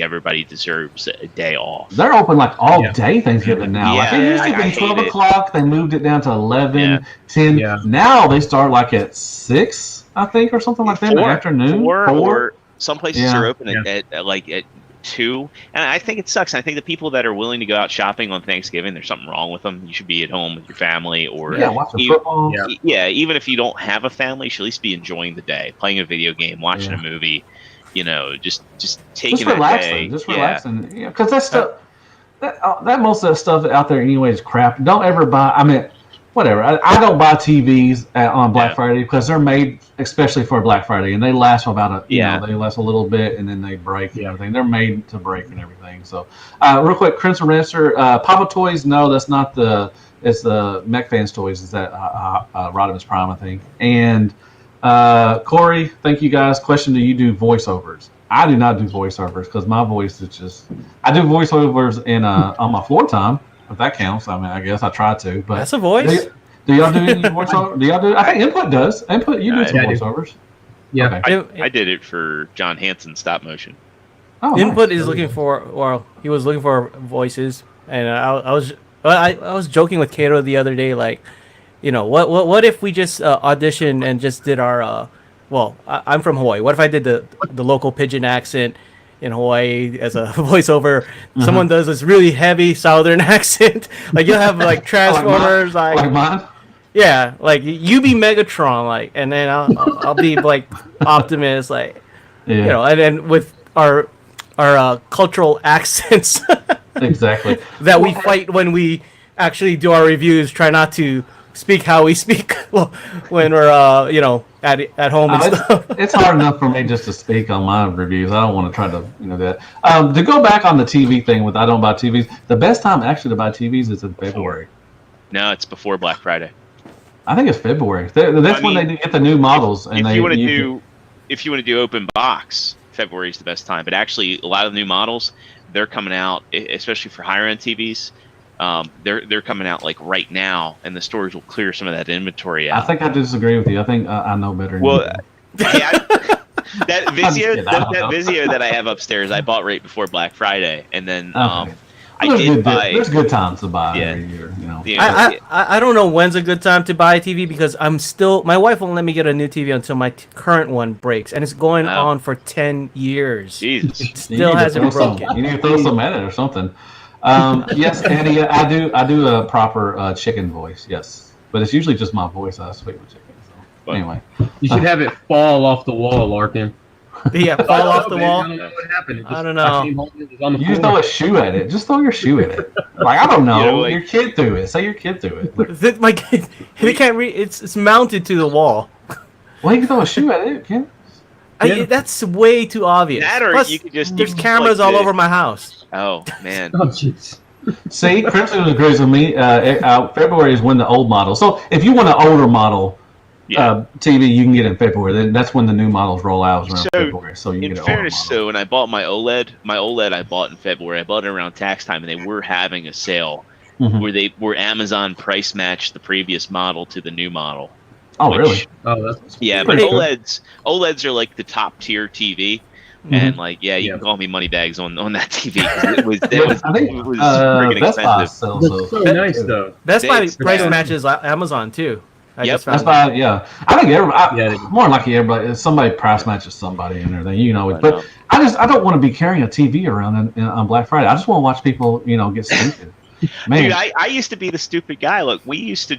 D: everybody deserves a day off.
A: They're open like all day Thanksgiving now. Like it used to be 12 o'clock. They moved it down to 11, 10.
C: Yeah.
A: Now they start like at 6, I think, or something like that in the afternoon.
D: 4, or some places are open at 2. And I think it sucks. I think the people that are willing to go out shopping on Thanksgiving, there's something wrong with them. You should be at home with your family, or
A: watching football.
D: Even if you don't have a family, you should at least be enjoying the day, playing a video game, watching a movie. Just taking
A: relaxing, relaxing. Because that stuff, that most of the stuff out there anyway is crap. Don't ever buy. I mean, whatever. I don't buy TVs on Black Friday because they're made especially for Black Friday, and they last about they last a little bit and then they break and everything. They're made to break and everything. So, real quick, Crimson Rancer, Papa Toys. No, that's not it's the Mech Fans Toys. Is that Rodimus Prime, I think. And Corey, thank you guys. Question: do you do voiceovers? I do not do voiceovers because my voice is just. I do voiceovers on my floor time. If that counts, I mean, I guess I try to. But
B: that's a voice.
A: Do y'all do any voiceover? Do y'all do? I think Input does. Input, you do some voiceovers.
C: Yeah,
A: okay.
D: I did it for John Hansen stop motion.
B: Oh, Input is looking for. Well, he was looking for voices, and I was joking with Cato the other day, like, what if we just auditioned and just did our. Well, I'm from Hawaii. What if I did the local pidgin accent in Hawaii as a voiceover? Someone does this really heavy southern accent. Like you'll have like Transformers,
A: like mine.
B: Yeah, like you be Megatron, like, and then I'll be like Optimus, like, and then with our cultural accents.
A: Exactly.
B: That we fight when we actually do our reviews. Try not to speak how we speak when we're at home and stuff.
A: It's hard enough for me just to speak on my reviews. I don't want to try to that. To go back on the TV thing with I don't buy TVs. The best time actually to buy TVs is in February.
D: No, it's before Black Friday.
A: I think it's February. That's when they get the new models. And
D: if you want to do open box, February is the best time. But actually, a lot of the new models, they're coming out, especially for higher end TVs. They're coming out like right now, and the stores will clear some of that inventory out.
A: I think I disagree with you. I think I know better.
D: That Vizio that I have upstairs, I bought right before Black Friday, and then
A: There's good times to buy every year.
B: I don't know when's a good time to buy a TV because my wife won't let me get a new TV until my current one breaks, and it's going on for 10 years.
D: Jesus.
B: It still hasn't broken.
A: You need to throw some at it or something. Yes, Andy, I do a proper chicken voice. Yes, but it's usually just my voice. I speak with chicken. So anyway,
C: you should have it fall off the wall, Larkin.
B: Yeah, fall off the wall.
C: I don't know what happened.
B: I don't know.
A: You just throw a shoe at it. Just throw your shoe at it. Like I don't know. Your kid threw it. Say your kid threw it.
B: My kid, they can't read. It's mounted to the wall.
A: Well, you can throw a shoe at it, Ken.
B: That's way too obvious.
D: Plus, you could just
B: there's cameras all over my house.
D: Oh man.
C: Oh jeez.
A: See, Crimson agrees with me. February is when the old model. So if you want an older model TV, you can get it in February. Then that's when the new models roll out around February. So you can get an
D: fairness, so when I bought my OLED I bought in February. I bought it around tax time, and they were having a sale where Amazon price matched the previous model to the new model.
A: Oh, really?
C: Oh, that's
D: but OLEDs are like the top tier TV. And you can call me Moneybags on that TV. It was freaking expensive.
C: So nice though.
B: Best Buy price matches Amazon too.
A: Best Buy, I think everybody, more likely everybody, somebody price matches somebody and everything, But I don't want to be carrying a TV around on Black Friday. I just want to watch people, get stupid. Man.
D: Dude, I used to be the stupid guy. Look, we used to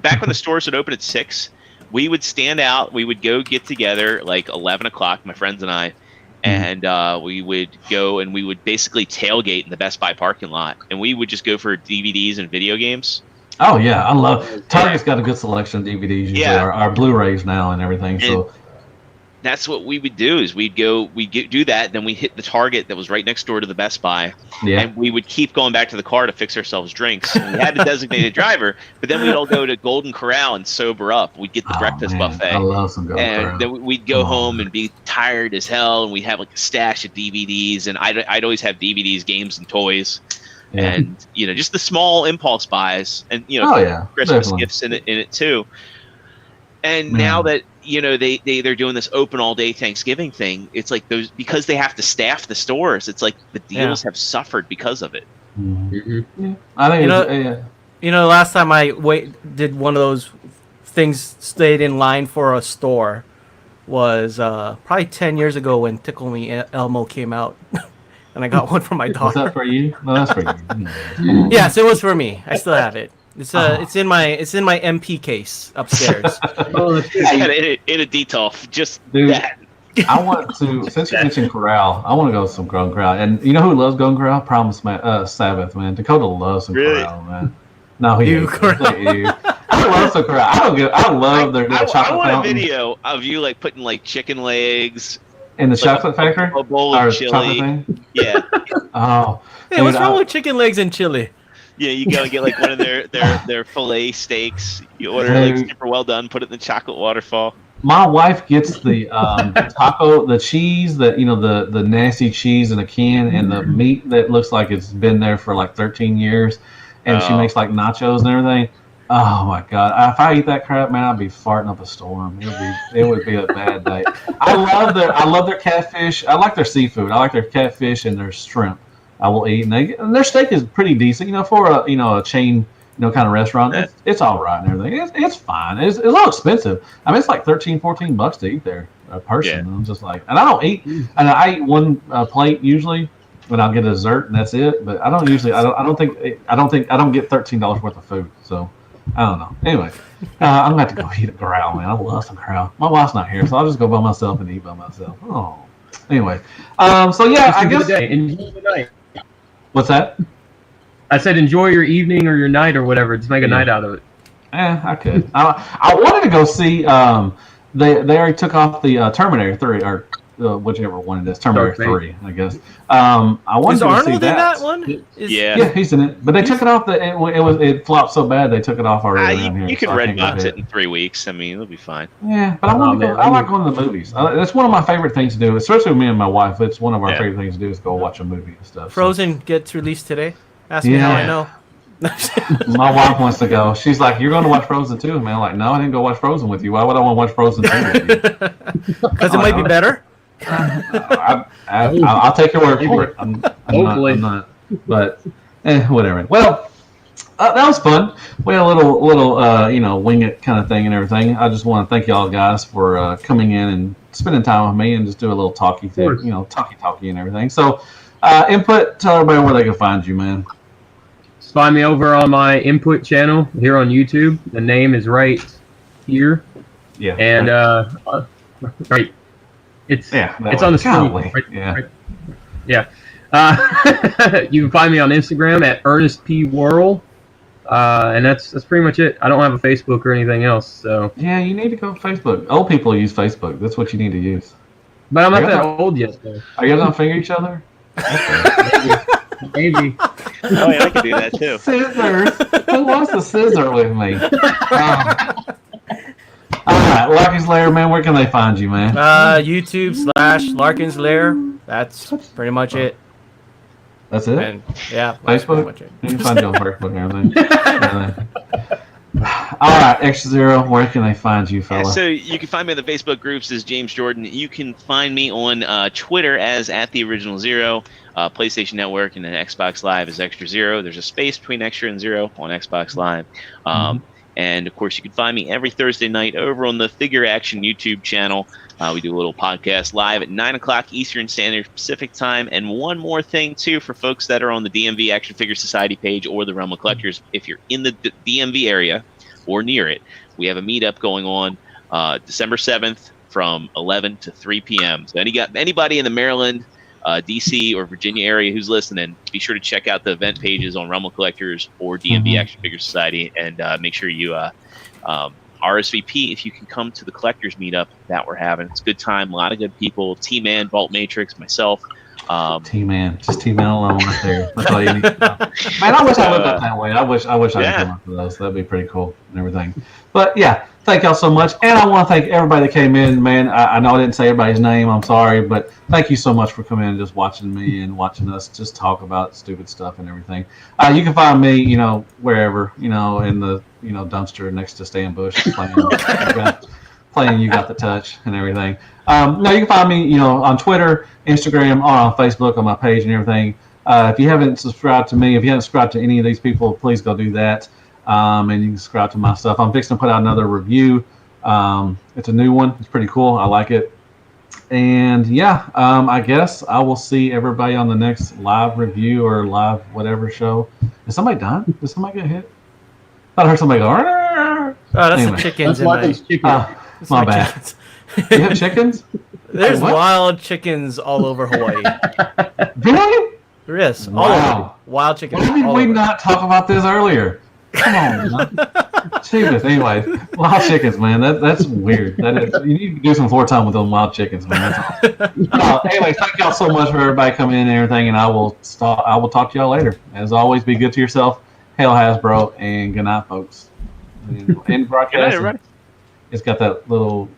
D: back when the stores would open at 6, we would stand out. We would go get together like 11 o'clock, my friends and I. And we would go and we would basically tailgate in the Best Buy parking lot, and we would just go for DVDs and video games.
A: Oh yeah, I love Target's got a good selection of DVDs. Usually our Blu-rays now and everything. So
D: that's what we would do is we'd do that, then we hit the Target that was right next door to the Best Buy, and we would keep going back to the car to fix ourselves drinks. And we had a designated driver, but then we'd all go to Golden Corral and sober up. We'd get the breakfast buffet.
A: I love some Golden Corral.
D: And then we'd go home and be tired as hell, and we'd have like a stash of DVDs, and I'd always have DVDs, games, and toys. And just the small impulse buys, and Christmas gifts in it too. And now that they're doing this open all day Thanksgiving thing, it's like those, because they have to staff the stores. It's like the deals have suffered because of it.
A: Mm-hmm. I think
B: last time I did one of those things, stayed in line for a store, was probably 10 years ago when Tickle Me Elmo came out, and I got one for my daughter.
A: Was that for you? No, that's for you.
B: Yes, it was for me. I still have it. It's in my MP case upstairs.
D: In a detolf, just
A: dude,
D: that.
A: I want to, since you mentioned Corral, I want to go to some Golden Corral. And you know who loves Golden Corral? Promise Sabbath, man. Dakota loves some Corral, man. No, he Corral. I love some Corral. I love their chocolate fountain.
D: I want a video of you like putting like chicken legs
A: in the chocolate factory.
D: A bowl of chili. Yeah.
A: Oh.
B: Hey, what's wrong with chicken legs and chili?
D: Yeah, you go and get like one of their fillet steaks. You order like super well done. Put it in the chocolate waterfall.
A: My wife gets the taco, the cheese that the nasty cheese in a can, and the meat that looks like it's been there for like 13 years, and she makes like nachos and everything. Oh my god! If I eat that crap, man, I'd be farting up a storm. It would be a bad day. I love their catfish. I like their seafood. I like their catfish and their shrimp. I will eat, and their steak is pretty decent. For a chain, kind of restaurant. It's all right and everything. It's fine. It's a little expensive. I mean, it's like $13-14 to eat there a person. Yeah. I'm just like, and I don't eat, and I eat one plate usually, and I'll get a dessert, and that's it. But I don't usually. I don't get $13 worth of food. So I don't know. Anyway, I'm gonna have to go eat at Corral, man. I love some Corral. My wife's not here, so I'll just go by myself and eat by myself. Oh, anyway. So yeah, I guess.
C: Enjoy the night.
A: What's that?
C: I said enjoy your evening or your night or whatever. Just make a night out of it.
A: I could. I wanted to go see. They already took off the Terminator 3 or whichever one it is, Terminator 3, I guess. I wanted to see that.
B: One?
A: Yeah, he's in it. But they took it off. It flopped so bad they took it off already.
D: You could red box it in 3 weeks. I mean, it'll be fine.
A: Yeah, but I want to go. I like going to the movies. That's one of my favorite things to do, especially with me and my wife. It's one of our favorite things to do is go watch a movie and stuff.
B: Frozen gets released today. Ask me how I know.
A: My wife wants to go. She's like, "You're going to watch Frozen too, man." I'm like, "No, I didn't go watch Frozen with you. Why would I want to watch Frozen 2 with you?"
B: Because it might be better.
A: I'll take your word for it. I'm not. But whatever. Well, that was fun. We had a little wing it kind of thing and everything. I just want to thank y'all guys for coming in and spending time with me and just do a little talky thing, talky and everything. So, input. Tell everybody where they can find you, man.
C: Just find me over on my input channel here on YouTube. The name is right here.
A: Yeah.
C: And right. It's on the screen. Right. You can find me on Instagram at Ernest P. Worrell. And that's pretty much it. I don't have a Facebook or anything else. So
A: yeah, you need to go Facebook. Old people use Facebook. That's what you need to use.
C: But I'm not that old yet. Though.
A: Are you gonna finger each other?
C: Maybe.
D: Oh yeah, I can do that too.
A: Scissors. Who wants a scissor with me? All right, Larkin's Lair, man. Where can they find you, man?
B: YouTube/Larkin's Lair. That's pretty much it.
A: That's it.
B: And, yeah.
A: Facebook. You can find you on Facebook and everything. All right, Extra Zero. Where can they find you, fella?
D: Yeah, so you can find me on the Facebook groups as James Jordan. You can find me on Twitter as @TheOriginalZero. PlayStation Network and then Xbox Live is Extra Zero. There's a space between Extra and Zero on Xbox Live. And, of course, you can find me every Thursday night over on the Figure Action YouTube channel. We do a little podcast live at 9 o'clock Eastern Standard Pacific Time. And one more thing, too, for folks that are on the DMV Action Figure Society page or the Realm of Collectors, if you're in the DMV area or near it, we have a meetup going on December 7th from 11 to 3 p.m. So anybody in the Maryland, DC, or Virginia area who's listening, be sure to check out the event pages on Realm of Collectors or DMV Action Figure Society and make sure you RSVP if you can come to the collectors meetup that we're having. It's a good time, a lot of good people. T-Man, Vault Matrix, myself.
A: T-Man, just T-Man alone right there. That's all you need to know. Man, I wish I lived up that way. I wish I could come up to those. That'd be pretty cool and everything. But yeah, thank y'all so much. And I want to thank everybody that came in, man. I know I didn't say everybody's name. I'm sorry. But thank you so much for coming in and just watching me and watching us just talk about stupid stuff and everything. You can find me, wherever, in the, dumpster next to Stan Bush playing You Got the Touch and everything. No, you can find me, on Twitter, Instagram, or on Facebook on my page and everything. If you haven't subscribed to me, if you haven't subscribed to any of these people, please go do that. And you can subscribe to my stuff. I'm fixing to put out another review. It's a new one. It's pretty cool. I like it. And yeah, I guess I will see everybody on the next live review or live whatever show. Is somebody done? Did somebody get hit? I heard somebody go.
B: Oh, that's the chickens.
C: That's Michael's chicken.
A: My bad.
B: Chickens.
A: You have chickens?
B: There's
A: What?
B: wild chickens all over Hawaii.
A: Really?
B: There is. All
A: Wow.
B: over. Wild chickens.
A: Why did
B: all
A: we
B: over.
A: not talk about this earlier? Come on, man. Jesus. Anyway, wild chickens, man. That's weird. That is. You need to do some floor time with those wild chickens, man. That's awesome. Anyway, thank y'all so much for everybody coming in and everything, and I will talk to y'all later. As always, be good to yourself. Hail Hasbro, and good night, folks. And broadcast.
D: Good night, everybody.
A: It's got that little